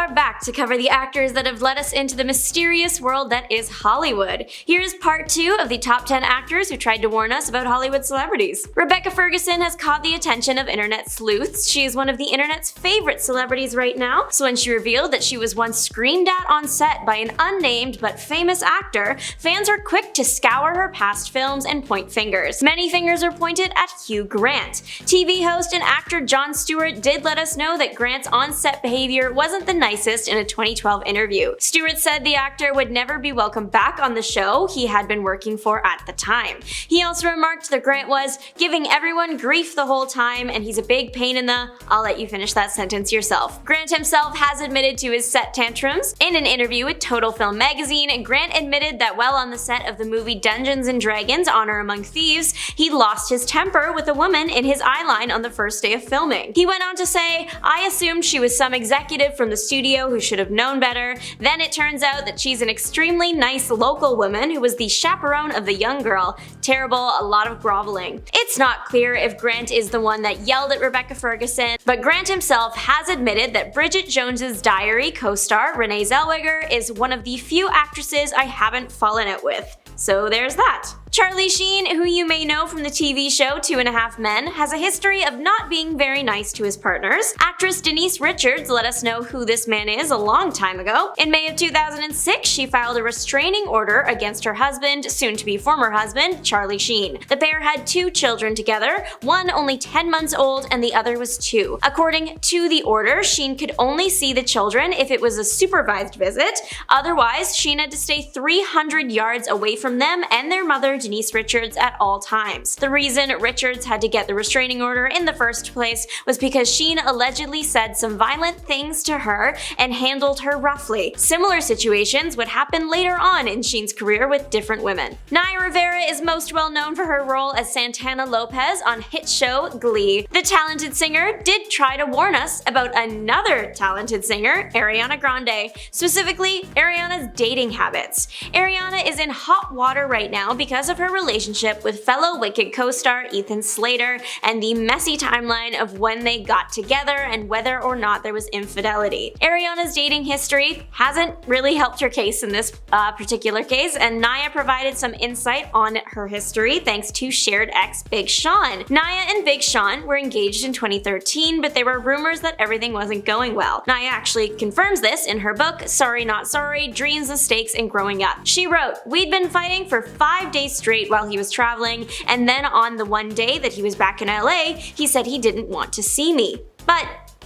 are back to cover the actors that have led us into the mysterious world that is Hollywood. Here is part 2 of the top 10 actors who tried to warn us about Hollywood celebrities. Rebecca Ferguson has caught the attention of internet sleuths. She is one of the internet's favorite celebrities right now, so when she revealed that she was once screamed at on set by an unnamed but famous actor, fans are quick to scour her past films and point fingers. Many fingers are pointed at Hugh Grant. TV host and actor Jon Stewart did let us know that Grant's on-set behavior wasn't the nicest in a 2012 interview. Stewart said the actor would never be welcome back on the show he had been working for at the time. He also remarked that Grant was giving everyone grief the whole time and he's a big pain in the I'll let you finish that sentence yourself. Grant himself has admitted to his set tantrums. In an interview with Total Film magazine, Grant admitted that while on the set of the movie Dungeons & Dragons: Honor Among Thieves, he lost his temper with a woman in his eyeline on the first day of filming. He went on to say, "I assumed she was some executive from the studio who should have known better. Then it turns out that she's an extremely nice local woman who was the chaperone of the young girl. Terrible, a lot of groveling." It's not clear if Grant is the one that yelled at Rebecca Ferguson, but Grant himself has admitted that Bridget Jones's Diary co-star Renee Zellweger is one of the few actresses I haven't fallen out with. So there's that. Charlie Sheen, who you may know from the TV show 2.5 Men, has a history of not being very nice to his partners. Actress Denise Richards let us know who this man is a long time ago. In May of 2006, she filed a restraining order against her husband, soon-to-be former husband, Charlie Sheen. The pair had 2 children together, one only 10 months old and the other was 2. According to the order, Sheen could only see the children if it was a supervised visit. Otherwise, Sheen had to stay 300 yards away from them and their mother, Denise Richards, at all times. The reason Richards had to get the restraining order in the first place was because Sheen allegedly said some violent things to her and handled her roughly. Similar situations would happen later on in Sheen's career with different women. Naya Rivera is most well known for her role as Santana Lopez on hit show Glee. The talented singer did try to warn us about another talented singer, Ariana Grande, specifically Ariana's dating habits. Ariana is in hot water right now because of her relationship with fellow Wicked co-star Ethan Slater and the messy timeline of when they got together and whether or not there was infidelity. Ariana's dating history hasn't really helped her case in this particular case, and Naya provided some insight on her history thanks to shared ex Big Sean. Naya and Big Sean were engaged in 2013, but there were rumors that everything wasn't going well. Naya actually confirms this in her book, Sorry Not Sorry: Dreams, Mistakes, and Growing Up. She wrote, "We'd been fighting for 5 days straight while he was traveling, and then on the one day that he was back in LA, he said he didn't want to see me. But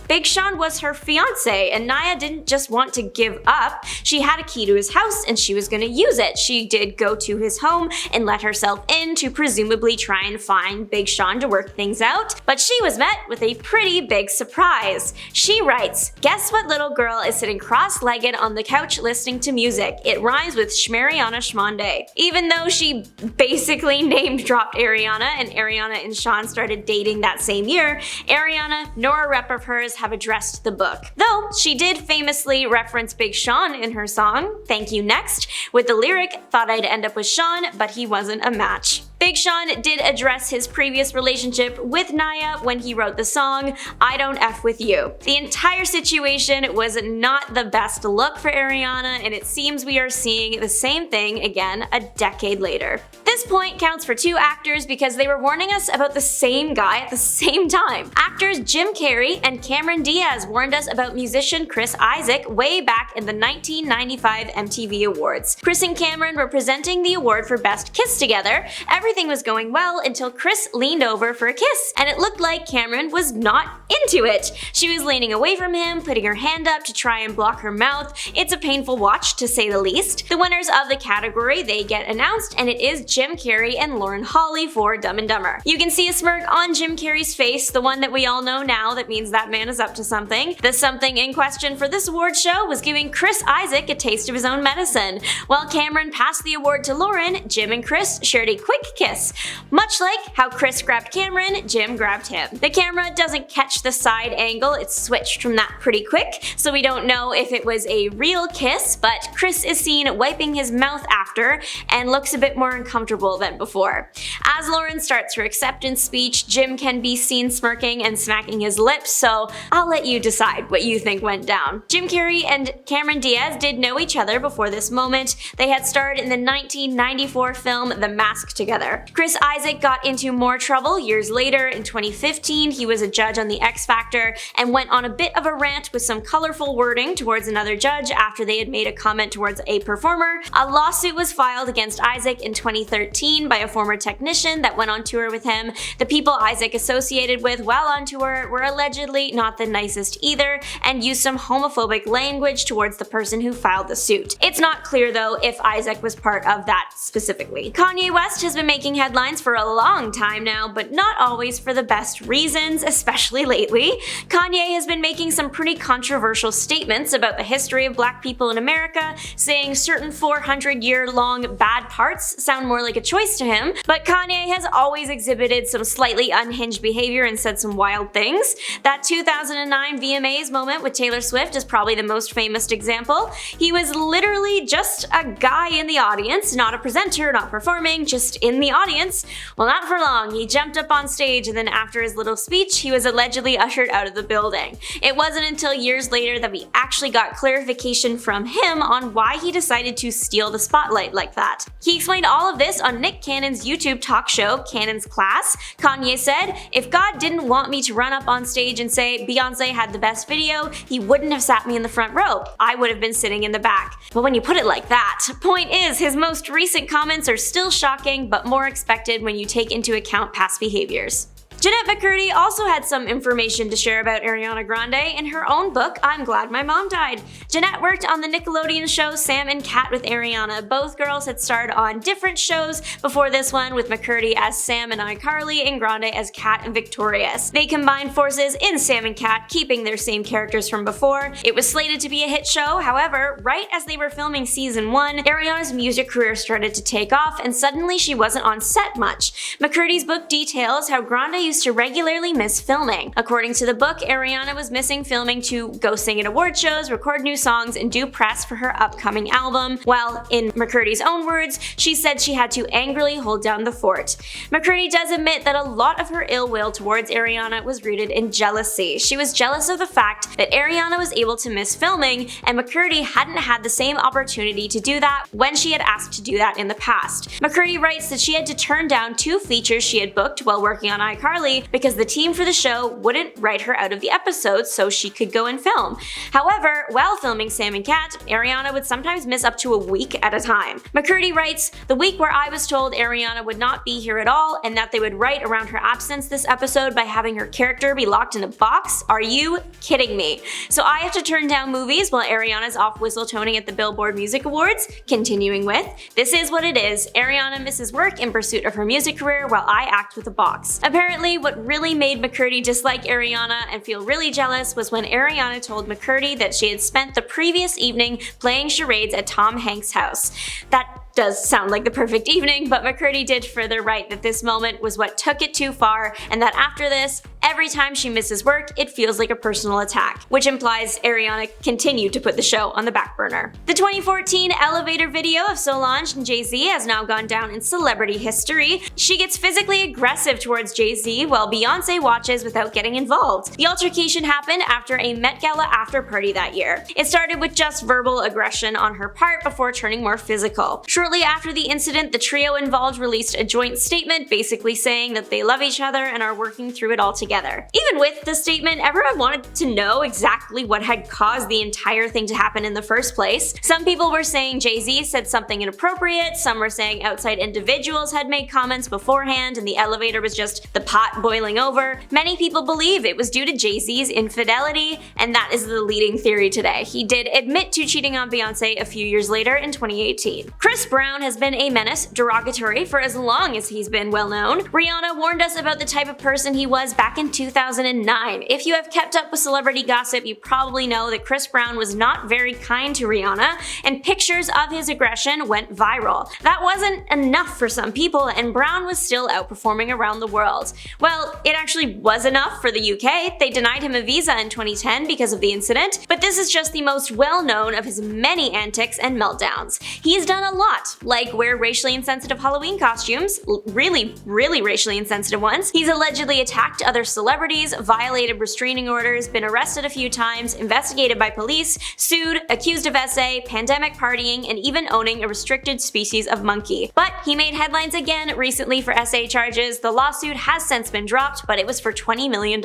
Big Sean was her fiance, and Naya didn't just want to give up. She had a key to his house and she was gonna use it. She did go to his home and let herself in to presumably try and find Big Sean to work things out, but she was met with a pretty big surprise." She writes, "Guess what little girl is sitting cross-legged on the couch listening to music? It rhymes with Shmariana Schmonday." Even though she basically name-dropped Ariana and Ariana and Sean started dating that same year, Ariana nor a rep of hers have addressed the book. Though she did famously reference Big Sean in her song, Thank You Next, with the lyric, "Thought I'd end up with Sean, but he wasn't a match." Big Sean did address his previous relationship with Naya when he wrote the song, I Don't F With You. The entire situation was not the best look for Ariana, and it seems we are seeing the same thing again a decade later. This point counts for 2 actors because they were warning us about the same guy at the same time. Actors Jim Carey and Cameron Diaz warned us about musician Chris Isaak way back in the 1995 MTV Awards. Chris and Cameron were presenting the award for Best Kiss together. Everything was going well until Chris leaned over for a kiss, and it looked like Cameron was not into it. She was leaning away from him, putting her hand up to try and block her mouth. It's a painful watch, to say the least. The winners of the category, they get announced, and it is Jim Carrey and Lauren Holly for Dumb and Dumber. You can see a smirk on Jim Carrey's face, the one that we all know now that means that man is up to something. The something in question for this award show was giving Chris Isaak a taste of his own medicine. While Cameron passed the award to Lauren, Jim and Chris shared a quick kiss. Much like how Chris grabbed Cameron, Jim grabbed him. The camera doesn't catch the side angle, it's switched from that pretty quick, so we don't know if it was a real kiss, but Chris is seen wiping his mouth after and looks a bit more uncomfortable than before. As Lauren starts her acceptance speech, Jim can be seen smirking and smacking his lips, so I'll let you decide what you think went down. Jim Carrey and Cameron Diaz did know each other before this moment. They had starred in the 1994 film The Mask together. Chris Isaak got into more trouble years later. In 2015, he was a judge on The X Factor and went on a bit of a rant with some colorful wording towards another judge after they had made a comment towards a performer. A lawsuit was filed against Isaak in 2013 by a former technician that went on tour with him. The people Isaak associated with while on tour were allegedly not the nicest either and used some homophobic language towards the person who filed the suit. It's not clear though if Isaak was part of that specifically. Kayne West has been making headlines for a long time now, but not always for the best reasons, especially lately. Kanye has been making some pretty controversial statements about the history of black people in America, saying certain 400-year-long bad parts sound more like a choice to him, but Kanye has always exhibited some slightly unhinged behavior and said some wild things. That 2009 VMAs moment with Taylor Swift is probably the most famous example. He was literally just a guy in the audience, not a presenter, not performing, just in the audience. Well, not for long. He jumped up on stage and then after his little speech, he was allegedly ushered out of the building. It wasn't until years later that we actually got clarification from him on why he decided to steal the spotlight like that. He explained all of this on Nick Cannon's YouTube talk show, Cannon's Class. Kanye said, "If God didn't want me to run up on stage and say Beyonce had the best video, he wouldn't have sat me in the front row. I would have been sitting in the back." But when you put it like that, point is, his most recent comments are still shocking, but more expected when you take into account past behaviors. Jennette McCurdy also had some information to share about Ariana Grande in her own book, I'm Glad My Mom Died. Jennette worked on the Nickelodeon show Sam and Cat with Ariana. Both girls had starred on different shows before this one, with McCurdy as Sam and iCarly and Grande as Cat and Victorious. They combined forces in Sam and Cat, keeping their same characters from before. It was slated to be a hit show, however, right as they were filming season 1, Ariana's music career started to take off and suddenly she wasn't on set much. McCurdy's book details how Grande used to regularly miss filming. According to the book, Ariana was missing filming to go sing at award shows, record new songs, and do press for her upcoming album, while in McCurdy's own words, she said she had to angrily hold down the fort. McCurdy does admit that a lot of her ill will towards Ariana was rooted in jealousy. She was jealous of the fact that Ariana was able to miss filming, and McCurdy hadn't had the same opportunity to do that when she had asked to do that in the past. McCurdy writes that she had to turn down 2 features she had booked while working on iCarly because the team for the show wouldn't write her out of the episode so she could go and film. However, while filming Sam and Cat, Ariana would sometimes miss up to a week at a time. McCurdy writes, "The week where I was told Ariana would not be here at all and that they would write around her absence this episode by having her character be locked in a box? Are you kidding me? So I have to turn down movies while Ariana's off whistle-toning at the Billboard Music Awards?" Continuing with, "This is what it is. Ariana misses work in pursuit of her music career while I act with a box." Apparently, what really made McCurdy dislike Ariana and feel really jealous was when Ariana told McCurdy that she had spent the previous evening playing charades at Tom Hanks' house. That does sound like the perfect evening, but McCurdy did further write that this moment was what took it too far, and that after this, every time she misses work, it feels like a personal attack, which implies Ariana continued to put the show on the back burner. The 2014 elevator video of Solange and Jay Z has now gone down in celebrity history. She gets physically aggressive towards Jay Z while Beyonce watches without getting involved. The altercation happened after a Met Gala after party that year. It started with just verbal aggression on her part before turning more physical. Shortly after the incident, the trio involved released a joint statement basically saying that they love each other and are working through it all together. Even with the statement, everyone wanted to know exactly what had caused the entire thing to happen in the first place. Some people were saying Jay-Z said something inappropriate, some were saying outside individuals had made comments beforehand and the elevator was just the pot boiling over. Many people believe it was due to Jay-Z's infidelity, and that is the leading theory today. He did admit to cheating on Beyonce a few years later in 2018. Chris Brown has been a menace, derogatory, for as long as he's been well known. Rihanna warned us about the type of person he was back in in 2009. If you have kept up with celebrity gossip, you probably know that Chris Brown was not very kind to Rihanna, and pictures of his aggression went viral. That wasn't enough for some people, and Brown was still outperforming around the world. Well, it actually was enough for the UK. They denied him a visa in 2010 because of the incident, but this is just the most well-known of his many antics and meltdowns. He's done a lot, like wear racially insensitive Halloween costumes, really racially insensitive ones. He's allegedly attacked other celebrities, violated restraining orders, been arrested a few times, investigated by police, sued, accused of SA, pandemic partying, and even owning a restricted species of monkey. But he made headlines again recently for SA charges. The lawsuit has since been dropped, but it was for $20 million.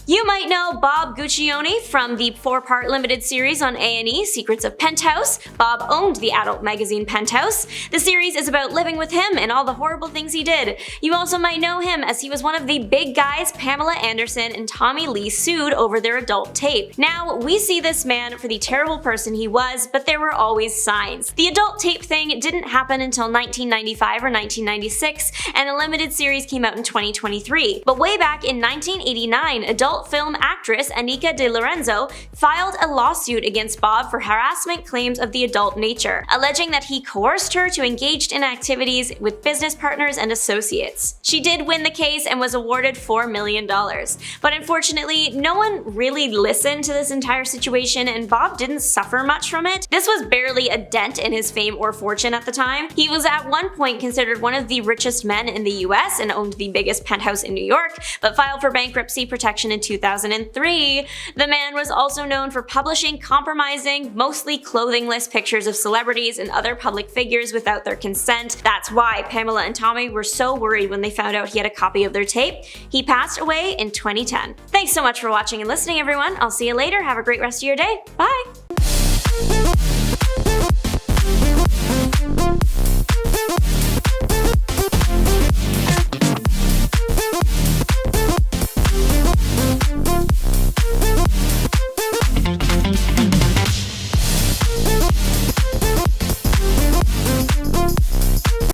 You might know Bob Guccione from the 4-part limited series on A&E, Secrets of Penthouse. Bob owned the adult magazine Penthouse. The series is about living with him and all the horrible things he did. You also might know him as he was one of the big guys Pamela Anderson and Tommy Lee sued over their adult tape. Now, we see this man for the terrible person he was, but there were always signs. The adult tape thing didn't happen until 1995 or 1996, and a limited series came out in 2023. But way back in 1989, adult film actress Anika De Lorenzo filed a lawsuit against Bob for harassment claims of the adult nature, alleging that he coerced her to engage in activities with business partners and associates. She did win the case and was awarded $4 million. But unfortunately, no one really listened to this entire situation, and Bob didn't suffer much from it. This was barely a dent in his fame or fortune at the time. He was at one point considered one of the richest men in the US and owned the biggest penthouse in New York, but filed for bankruptcy protection in 2003. The man was also known for publishing compromising, mostly clothingless pictures of celebrities and other public figures without their consent. That's why Pamela and Tommy were so worried when they found out he had a copy of their tape. He passed away in 2010. Thanks so much for watching and listening, everyone. I'll see you later. Have a great rest of your day. Bye!